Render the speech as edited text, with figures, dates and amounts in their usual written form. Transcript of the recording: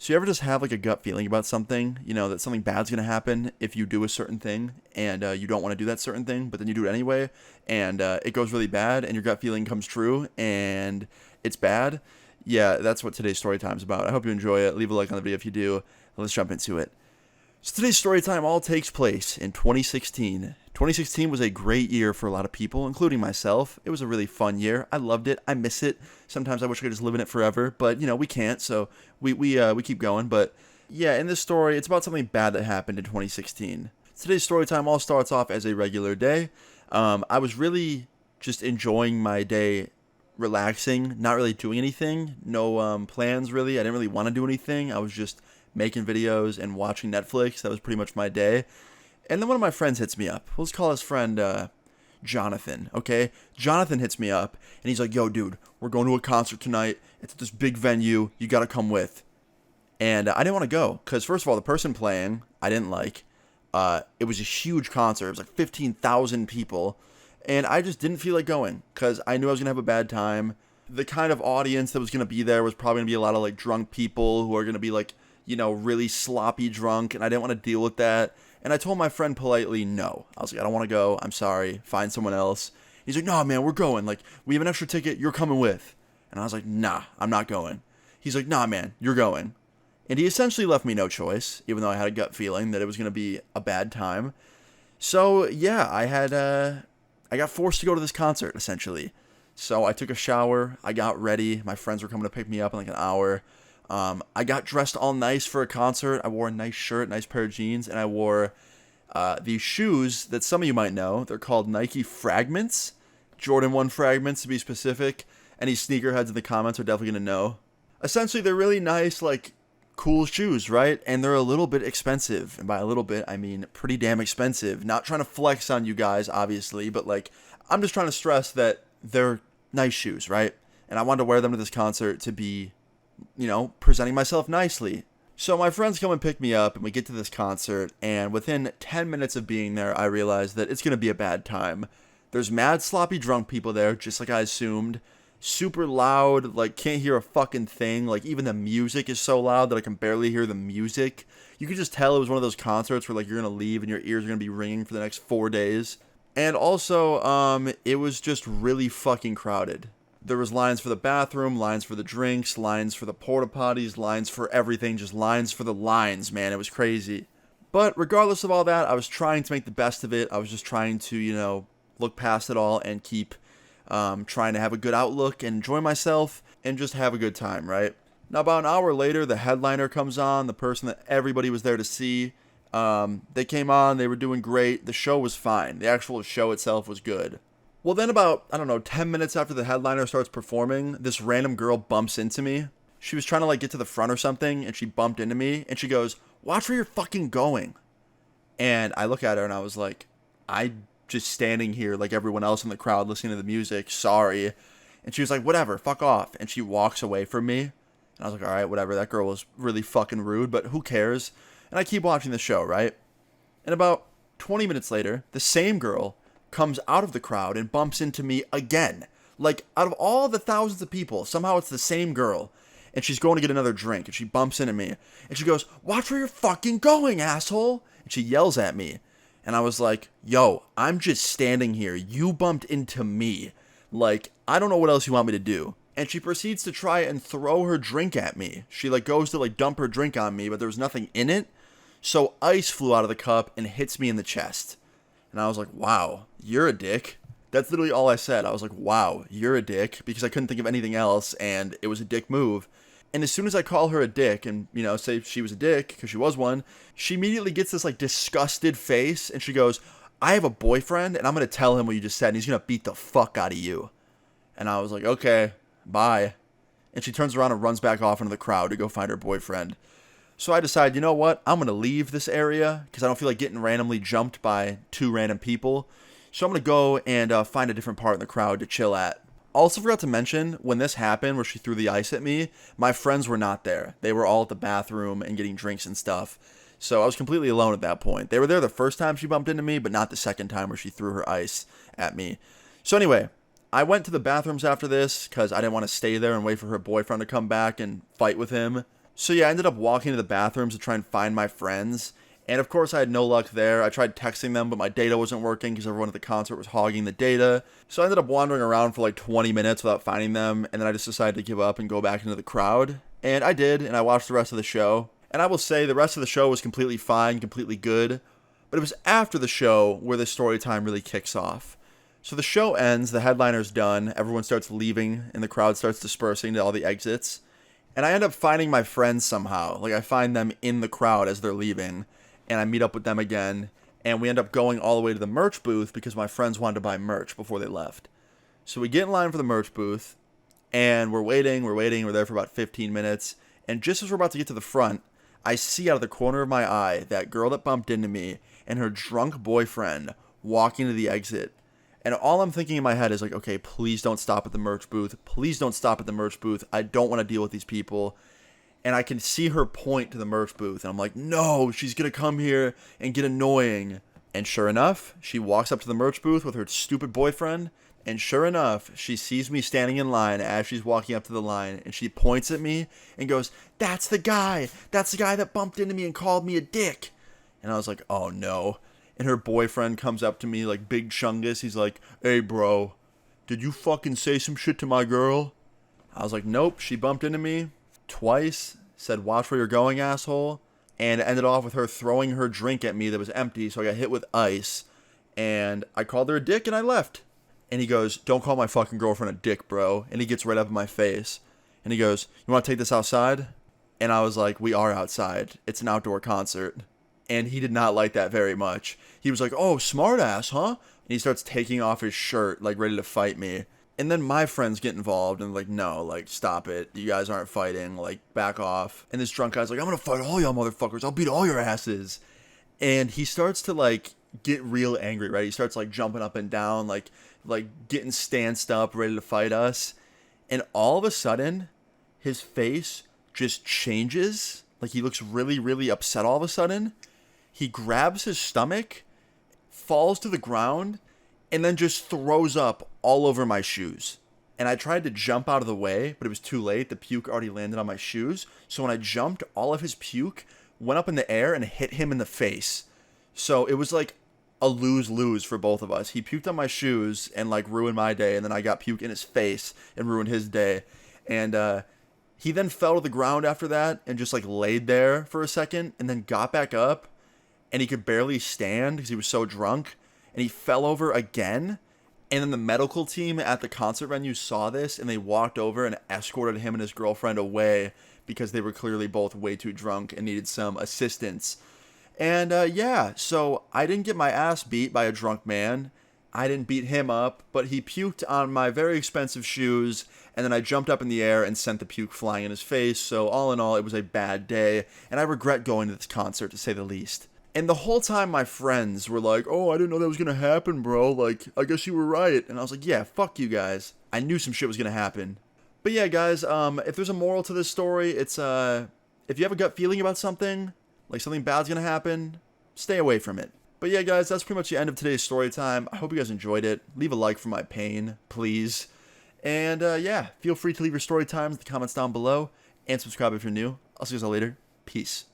So you ever just have like a gut feeling about something, that something bad's gonna happen if you do a certain thing, and you don't want to do that certain thing, but then you do it anyway, and it goes really bad, and your gut feeling comes true, and it's bad. Yeah, that's what today's story time's about. I hope you enjoy it. Leave a like on the video if you do. Let's jump into it. So today's story time all takes place in 2016. 2016 was a great year for a lot of people, including myself. It was a really fun year. I loved it. I miss it. Sometimes I wish I could just live in it forever, but we can't. So we keep going. But yeah, in this story, it's about something bad that happened in 2016. Today's story time all starts off as a regular day. I was really just enjoying my day, relaxing, not really doing anything. No plans really. I didn't really want to do anything. I was just making videos and watching Netflix. That was pretty much my day. And then one of my friends hits me up. Let's call his friend Jonathan, okay? Jonathan hits me up, and he's like, yo, dude, we're going to a concert tonight. It's at this big venue. You got to come with. And I didn't want to go because, first of all, the person playing, I didn't like. It was a huge concert. It was like 15,000 people. And I just didn't feel like going because I knew I was going to have a bad time. The kind of audience that was going to be there was probably going to be a lot of, like, drunk people who are going to be, like, really sloppy drunk, and I didn't want to deal with that. And I told my friend politely, no. I was like, I don't want to go. I'm sorry. Find someone else. He's like, no, man, we're going. Like, we have an extra ticket. You're coming with. And I was like, nah, I'm not going. He's like, nah, man, you're going. And he essentially left me no choice, even though I had a gut feeling that it was going to be a bad time. So, yeah, I got forced to go to this concert, essentially. So I took a shower. I got ready. My friends were coming to pick me up in like an hour. I got dressed all nice for a concert. I wore a nice shirt, nice pair of jeans, and I wore these shoes that some of you might know. They're called Nike Fragments, Jordan 1 Fragments to be specific. Any sneakerheads in the comments are definitely going to know. Essentially, they're really nice, like, cool shoes, right? And they're a little bit expensive. And by a little bit, I mean pretty damn expensive. Not trying to flex on you guys, obviously, but, like, I'm just trying to stress that they're nice shoes, right? And I wanted to wear them to this concert to be presenting myself nicely. So my friends come and pick me up, and we get to this concert, and within 10 minutes of being there, I realize that it's going to be a bad time. There's mad sloppy drunk people there, just like I assumed. Super loud, like can't hear a fucking thing. Like even the music is so loud that I can barely hear the music. You could just tell it was one of those concerts where like you're going to leave and your ears are going to be ringing for the next 4 days. And also, it was just really fucking crowded. There was lines for the bathroom, lines for the drinks, lines for the porta potties, lines for everything, just lines for the lines, man. It was crazy. But regardless of all that, I was trying to make the best of it. I was just trying to, look past it all and keep trying to have a good outlook and enjoy myself and just have a good time, right? Now, about an hour later, the headliner comes on, the person that everybody was there to see. They came on, they were doing great. The show was fine. The actual show itself was good. Well, then about, 10 minutes after the headliner starts performing, this random girl bumps into me. She was trying to, get to the front or something, and she bumped into me, and she goes, watch where you're fucking going. And I look at her, and I was like, I just standing here like everyone else in the crowd listening to the music, sorry. And she was like, whatever, fuck off. And she walks away from me. And I was like, all right, whatever, that girl was really fucking rude, but who cares? And I keep watching the show, right? And about 20 minutes later, the same girl comes out of the crowd and bumps into me again. Like, out of all the thousands of people, somehow it's the same girl. And she's going to get another drink, and she bumps into me. And she goes, watch where you're fucking going, asshole! And she yells at me. And I was like, yo, I'm just standing here. You bumped into me. Like, I don't know what else you want me to do. And she proceeds to try and throw her drink at me. She, goes to, dump her drink on me, but there was nothing in it. So ice flew out of the cup and hits me in the chest. And I was like, wow, you're a dick. That's literally all I said. I was like, wow, you're a dick, because I couldn't think of anything else, and it was a dick move. And as soon as I call her a dick and, say she was a dick, because she was one, she immediately gets this, disgusted face, and she goes, I have a boyfriend, and I'm going to tell him what you just said, and he's going to beat the fuck out of you. And I was like, okay, bye. And she turns around and runs back off into the crowd to go find her boyfriend. So I decide, you know what? I'm going to leave this area because I don't feel like getting randomly jumped by 2 random people. So I'm going to go and find a different part in the crowd to chill at. Also forgot to mention, when this happened, where she threw the ice at me, my friends were not there. They were all at the bathroom and getting drinks and stuff. So I was completely alone at that point. They were there the first time she bumped into me, but not the second time where she threw her ice at me. So anyway, I went to the bathrooms after this because I didn't want to stay there and wait for her boyfriend to come back and fight with him. So yeah, I ended up walking to the bathrooms to try and find my friends. And of course, I had no luck there. I tried texting them, but my data wasn't working because everyone at the concert was hogging the data. So I ended up wandering around for like 20 minutes without finding them. And then I just decided to give up and go back into the crowd. And I did, and I watched the rest of the show. And I will say the rest of the show was completely fine, completely good. But it was after the show where the story time really kicks off. So the show ends, the headliner's done, everyone starts leaving, and the crowd starts dispersing to all the exits. And I end up finding my friends somehow. Like, I find them in the crowd as they're leaving. And I meet up with them again. And we end up going all the way to the merch booth because my friends wanted to buy merch before they left. So we get in line for the merch booth. And we're waiting. We're there for about 15 minutes. And just as we're about to get to the front, I see out of the corner of my eye that girl that bumped into me and her drunk boyfriend walking to the exit. And all I'm thinking in my head is like, okay, please don't stop at the merch booth. Please don't stop at the merch booth. I don't want to deal with these people. And I can see her point to the merch booth. And I'm like, no, she's going to come here and get annoying. And sure enough, she walks up to the merch booth with her stupid boyfriend. And sure enough, she sees me standing in line as she's walking up to the line. And she points at me and goes, that's the guy. That's the guy that bumped into me and called me a dick. And I was like, oh no. And her boyfriend comes up to me like big chungus. He's like, hey bro, did you fucking say some shit to my girl? I was like, nope, she bumped into me twice, said watch where you're going, asshole. And it ended off with her throwing her drink at me that was empty, so I got hit with ice. And I called her a dick and I left. And he goes, don't call my fucking girlfriend a dick, bro. And he gets right up in my face. And he goes, you want to take this outside? And I was like, we are outside. It's an outdoor concert. And he did not like that very much. He was like, oh, smart ass, huh? And he starts taking off his shirt, like ready to fight me. And then my friends get involved and like, no, like, stop it. You guys aren't fighting. Like, back off. And this drunk guy's like, I'm going to fight all y'all motherfuckers. I'll beat all your asses. And he starts to like get real angry, right? He starts like jumping up and down, like getting stanced up, ready to fight us. And all of a sudden, his face just changes. Like, he looks really, really upset all of a sudden. He grabs his stomach, falls to the ground, and then just throws up all over my shoes. And I tried to jump out of the way, but it was too late. The puke already landed on my shoes. So when I jumped, all of his puke went up in the air and hit him in the face. So it was like a lose-lose for both of us. He puked on my shoes and like ruined my day, and then I got puke in his face and ruined his day. And he then fell to the ground after that and just like laid there for a second and then got back up. And he could barely stand because he was so drunk. And he fell over again. And then the medical team at the concert venue saw this. And they walked over and escorted him and his girlfriend away. Because they were clearly both way too drunk and needed some assistance. And yeah, so I didn't get my ass beat by a drunk man. I didn't beat him up. But he puked on my very expensive shoes. And then I jumped up in the air and sent the puke flying in his face. So all in all, it was a bad day. And I regret going to this concert, to say the least. And the whole time my friends were like, oh, I didn't know that was going to happen, bro. Like, I guess you were right. And I was like, yeah, fuck you guys. I knew some shit was going to happen. But yeah, guys, if there's a moral to this story, it's, if you have a gut feeling about something, like something bad's going to happen, stay away from it. But yeah, guys, that's pretty much the end of today's story time. I hope you guys enjoyed it. Leave a like for my pain, please. And yeah, feel free to leave your story times in the comments down below. And subscribe if you're new. I'll see you guys all later. Peace.